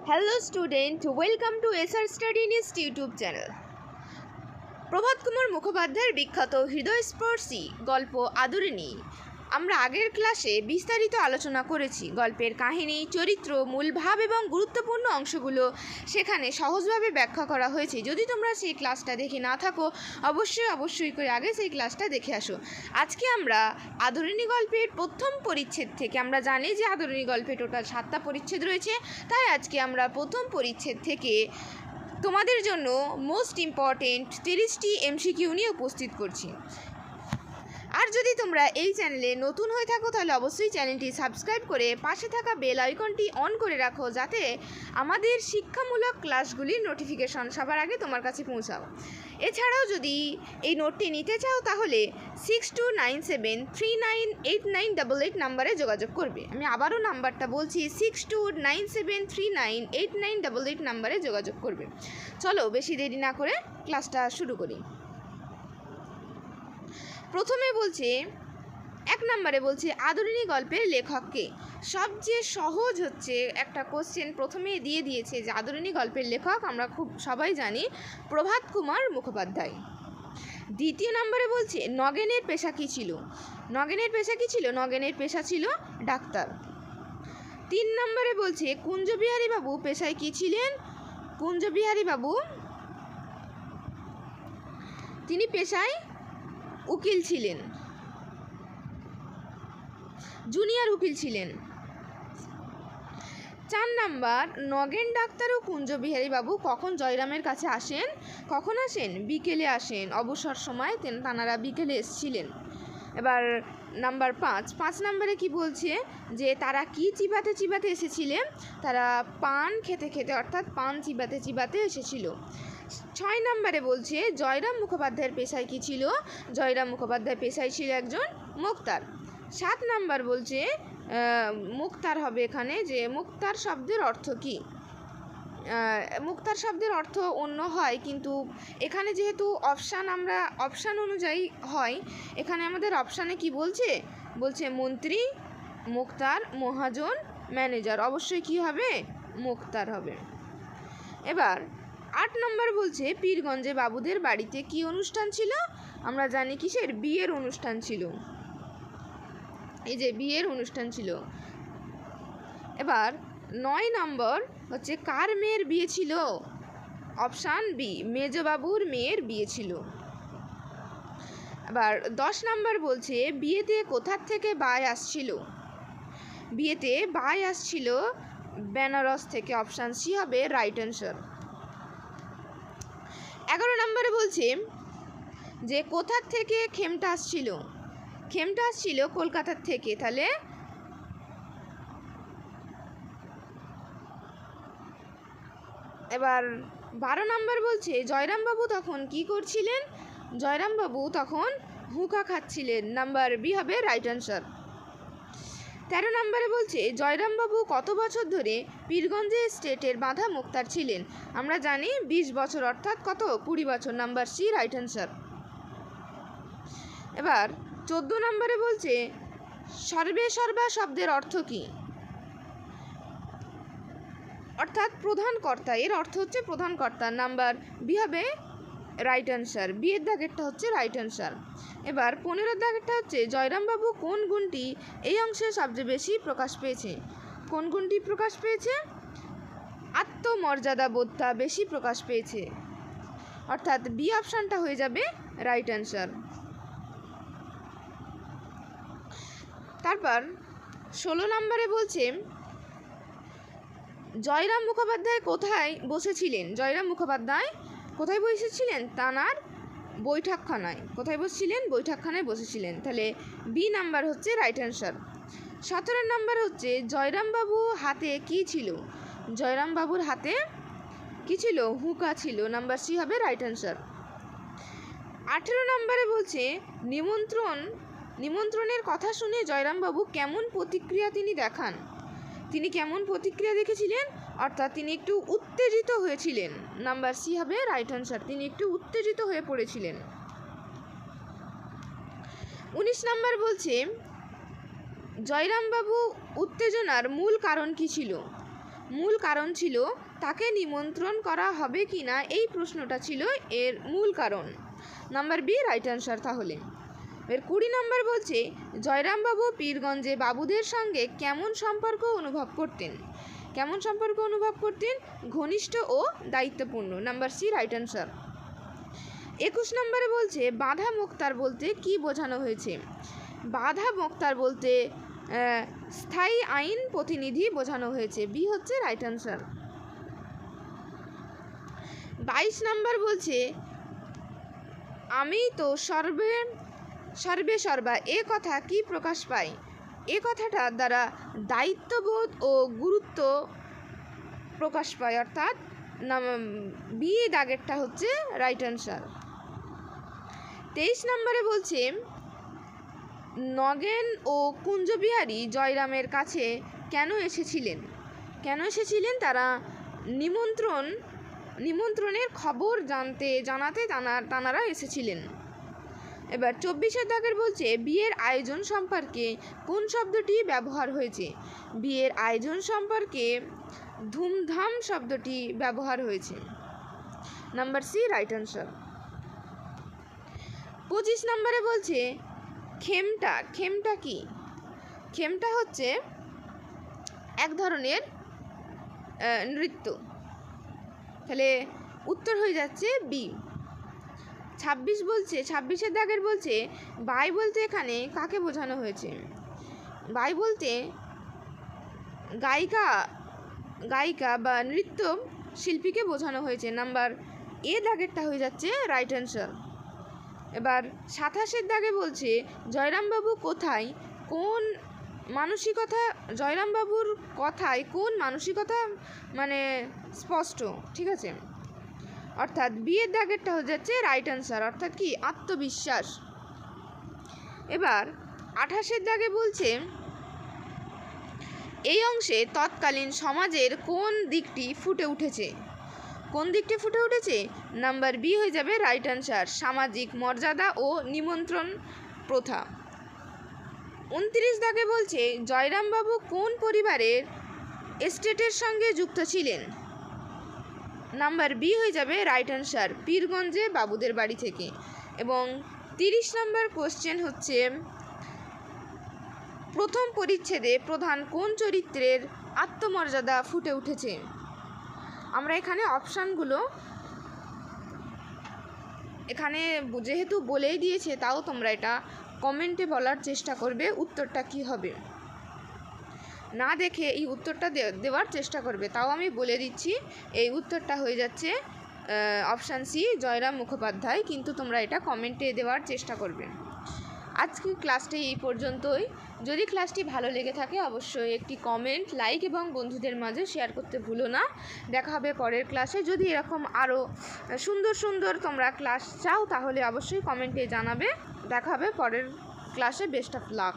Hello student, welcome to SR Study Nest YouTube channel. Prabhat Kumar মুখোপাধ্যায়ের বিখ্যাত হৃদয়স্পর্শী গল্প আদরিণী আমরা আগের ক্লাসে বিস্তারিত আলোচনা করেছি। গল্পের কাহিনী, চরিত্র, মূল ভাব এবং গুরুত্বপূর্ণ অংশগুলো সেখানে সহজভাবে ব্যাখ্যা করা হয়েছে। যদি তোমরা সেই ক্লাসটা দেখে না থাকো অবশ্যই করে আগে সেই ক্লাসটা দেখে আসো। আজকে আমরা আদরিণী গল্পের প্রথম পরিচ্ছেদ থেকে, আমরা জানি যে আদরিণী গল্পে টোটাল 7টা পরিচ্ছেদ রয়েছে, তাই আজকে আমরা প্রথম পরিচ্ছেদ থেকে তোমাদের জন্য মোস্ট ইম্পর্টেন্ট 30টি এমসিকিউ নিয়ে উপস্থিত করছি। আর যদি তোমরা এই চ্যানেলে নতুন হয়ে থাকো তাহলে অবশ্যই চ্যানেলটি সাবস্ক্রাইব করে পাশে থাকা বেল আইকনটি অন করে রাখো, যাতে আমাদের শিক্ষামূলক ক্লাসগুলির নোটিফিকেশন সবার আগে তোমার কাছে পৌঁছাও। এছাড়াও যদি এই নোটটি নিতে চাও তাহলে 6297398988 নাম্বারে যোগাযোগ করবে। আমি আবারও নাম্বারটা বলছি, 6297398988 নাম্বারে যোগাযোগ করবে। চলো বেশি দেরি না করে ক্লাসটা শুরু করি। প্রথমে বলছে, 1 নম্বরে বলছে আদরিণী গল্পের লেখককে। সবচেয়ে সহজ হচ্ছে একটা কোশ্চেন প্রথমে দিয়ে দিয়েছে যে আদরিণী গল্পের লেখক আমরা খুব সবাই জানি প্রভাত কুমার মুখোপাধ্যায়। 2 নম্বরে বলছে নগেনের পেশা কী ছিল। নগেনের পেশা কী ছিল? নগেনের পেশা ছিল ডাক্তার। 3 নম্বরে বলছে কুঞ্জবিহারী বাবু পেশায় কী ছিলেন। কুঞ্জবিহারী বাবু তিনি পেশায় উকিল ছিলেন, জুনিয়র উকিল ছিলেন। 4 নাম্বার, নগেন ডাক্তার ও কুঞ্জবিহারী বাবু কখন জয়রামের কাছে আসেন? কখন আসেন? বিকেলে আসেন, অবসর সময় তাঁরা বিকেলে এসেছিলেন। এবার নাম্বার 5 নম্বরে কি বলছে যে তারা কি চিবাতে চিবাতে এসেছিলেন? তারা পান খেতে খেতে, অর্থাৎ পান চিবাতে চিবাতে এসেছিল। 6 নম্বরে বলছে জয়রাম মুখোপাধ্যায়ের পেশায় কী ছিল? জয়রাম মুখোপাধ্যায় পেশায় ছিল একজন মোক্তার। 7 নাম্বার বলছে মুক্তার হবে এখানে, যে মুক্তার শব্দের অর্থ কী? মুক্তার শব্দের অর্থ অন্য হয়, কিন্তু এখানে যেহেতু অপশান অনুযায়ী হয়, এখানে আমাদের অপশানে কি বলছে? বলছে মন্ত্রী, মুক্তার, মহাজন, ম্যানেজার। অবশ্যই কি হবে? মুক্তার হবে। এবার 8 নম্বর বলছে পীরগঞ্জে বাবুদের বাড়িতে কি অনুষ্ঠান ছিল? আমরা জানি কিসের? বিয়ের অনুষ্ঠান ছিল। এই যে বিয়ের অনুষ্ঠান ছিল। এবার 9 নম্বর হচ্ছে কার মেয়ের বিয়ে ছিল? অপশান বি, মেজবাবুর মেয়ের বিয়ে ছিল। এবার 10 নম্বর বলছে বিয়েতে কোথার থেকে বাই আসছিল? বিয়েতে বাই আসছিল বেনারস থেকে। অপশান সি হবে রাইট অ্যান্সার। 11 নম্বরে বলছে যে কোথার থেকে খেমটা আসছিল? খেমটা আসছিল কলকাতার থেকে। তাহলে এবার 12 নম্বর বলছে জয়রামবাবু তখন কি করছিলেন? জয়রামবাবু তখন হুঁকা খাচ্ছিলেন। নাম্বার বি হবে রাইট অ্যান্সার। 13 নম্বরে বলছে জয়রামবাবু কত বছর ধরে পীরগঞ্জে স্টেটের বাঁধা মুক্তার ছিলেন? আমরা জানি 20 বছর, অর্থাৎ কত? 20 বছর। Number C right answer. এবার 14 নম্বরে বলছে সর্বে সর্বা শব্দের অর্থ কী? অর্থাৎ প্রধান কর্তা, এর অর্থ হচ্ছে প্রধান কর্তা। নাম্বার বি হবে রাইট অ্যান্সার। বিয়ের দাগেরটা হচ্ছে রাইট অ্যান্সার। এবার 15 দাগেরটা হচ্ছে জয়রামবাবু কোন গুণটি এই অংশে সবচেয়ে বেশি প্রকাশ পেয়েছে? কোন গুণটি প্রকাশ পেয়েছে? আত্মমর্যাদা বোধটা বেশি প্রকাশ পেয়েছে, অর্থাৎ বি অপশানটা হয়ে যাবে রাইট অ্যান্সার। তারপর 16 নম্বরে বলছে জয়রাম মুখোপাধ্যায় কোথায় বসেছিলেন? জয়রাম মুখোপাধ্যায় কোথায় বসেছিলেন? তাঁর বৈঠকখানায়। কোথায় বসেছিলেন? বৈঠকখানায় বসেছিলেন। তাহলে বি নাম্বার হচ্ছে রাইট অ্যান্সার। 17 নাম্বার হচ্ছে জয়রামবাবু হাতে কি ছিল? জয়রামবাবুর হাতে কি ছিল? হুঁকা ছিল। নাম্বার সি হবে রাইট অ্যান্সার। 18 নম্বরে বলছে নিমন্ত্রণের কথা শুনে জয়রামবাবু কেমন প্রতিক্রিয়া তিনি দেখান? তিনি কেমন প্রতিক্রিয়া দেখেছিলেন? অর্থাৎ তিনি একটু উত্তেজিত হয়েছিলেন। নাম্বার সি হবে রাইট অ্যান্সার। তিনি একটু উত্তেজিত হয়ে পড়েছিলেন। 19 নম্বর বলছে জয়রামবাবু উত্তেজনার মূল কারণ কী ছিল? মূল কারণ ছিল তাকে নিমন্ত্রণ করা হবে কি না, এই প্রশ্নটা ছিল এর মূল কারণ। Number B right answer. তাহলে এর 20 নম্বর বলছে, জয়রামবাবু পীরগঞ্জে বাবুদের সঙ্গে কেমন সম্পর্ক অনুভব করতেন? কেমন সম্পর্ক অনুভব করতেন? ঘনিষ্ঠ ও দায়িত্বপূর্ণ। Number C right answer. 21 নম্বরে বলছে, বাধা মোক্তার বলতে কি বোঝানো হয়েছে? বাধা মোক্তার বলতে স্থায়ী আইন প্রতিনিধি বোঝানো হয়েছে। বি হচ্ছে রাইট অ্যান্সার। 22 নম্বর বলছে, আমি তো সর্বে সর্বা এ কথা কি প্রকাশ পায়? এ কথাটার দ্বারা দায়িত্ববোধ ও গুরুত্ব প্রকাশ পায়, অর্থাৎ বি দাগেরটা হচ্ছে রাইট অ্যান্সার। 23 নম্বরে বলছে, নগেন ও কুঞ্জবিহারী জয়রামের কাছে কেন এসেছিলেন? কেন এসেছিলেন? তারা নিমন্ত্রণের খবর জানাতে তানারা এসেছিলেন। এবার 24 দাগের বলছে, বিয়ের আয়োজন সম্পর্কে কোন শব্দটি ব্যবহার হয়েছে? বিয়ের আয়োজন সম্পর্কে ধুমধাম শব্দটি ব্যবহার হয়েছে। Number C right answer. 25 নম্বরে বলছে, খেমটা কি? খেমটা হচ্ছে এক ধরনের নৃত্য। তাহলে উত্তর হয়ে যাচ্ছে বি। 26 দাগের বলছে, বাই বলতে এখানে কাকে বোঝানো হয়েছে? বাই বলতে গায়িকা বা নৃত্য শিল্পীকে বোঝানো হয়েছে। নাম্বার এ দাগেরটা হয়ে যাচ্ছে রাইট অ্যান্সার। এবার 27 দাগে বলছে, জয়রামবাবু কোথায় কোন মানসিকতা? জয়রামবাবুর কথায় কোন মানসিকতা মানে স্পষ্ট, ঠিক আছে? অর্থাৎ বিয়ের দাগেরটা হয়ে যাচ্ছে রাইট অ্যান্সার, অর্থাৎ কি আত্মবিশ্বাস। এবার 28 দাগে বলছে, এই অংশে তৎকালীন সমাজের কোন দিকটি ফুটে উঠেছে? কোন দিকটি ফুটে উঠেছে? নাম্বার বি হয়ে যাবে রাইট অ্যান্সার, সামাজিক মর্যাদা ও নিমন্ত্রণ প্রথা। 29 দাগে বলছে, জয়রামবাবু কোন পরিবারের এস্টেটের সঙ্গে যুক্ত ছিলেন? নাম্বার বি হয়ে যাবে রাইট অ্যান্সার, পীরগঞ্জে বাবুদের বাড়ি থেকে। এবং 30 নম্বর কোশ্চেন হচ্ছে, প্রথম পরিচ্ছেদে প্রধান কোন চরিত্রের আত্মমর্যাদা ফুটে উঠেছে? আমরা এখানে অপশানগুলো এখানে যেহেতু বলেই দিয়েছে, তাও তোমরা এটা কমেন্টে বলার চেষ্টা করবে উত্তরটা কি হবে। না দেখে এই উত্তরটা দেওয়ার চেষ্টা করবে। তাও আমি বলে দিচ্ছি, এই উত্তরটা হয়ে যাচ্ছে অপশান সি, জয়রাম মুখোপাধ্যায়। কিন্তু তোমরা এটা কমেন্টে দেওয়ার চেষ্টা করবে। আজকের ক্লাসটি এই পর্যন্তই। যদি ক্লাসটি ভালো লেগে থাকে অবশ্যই একটি কমেন্ট, লাইক এবং বন্ধুদের মাঝে শেয়ার করতে ভুলো না। দেখা হবে পরের ক্লাসে। যদি এরকম আরও সুন্দর তোমরা ক্লাস চাও তাহলে অবশ্যই কমেন্টে জানাবে। দেখা হবে পরের ক্লাসে। Best of luck.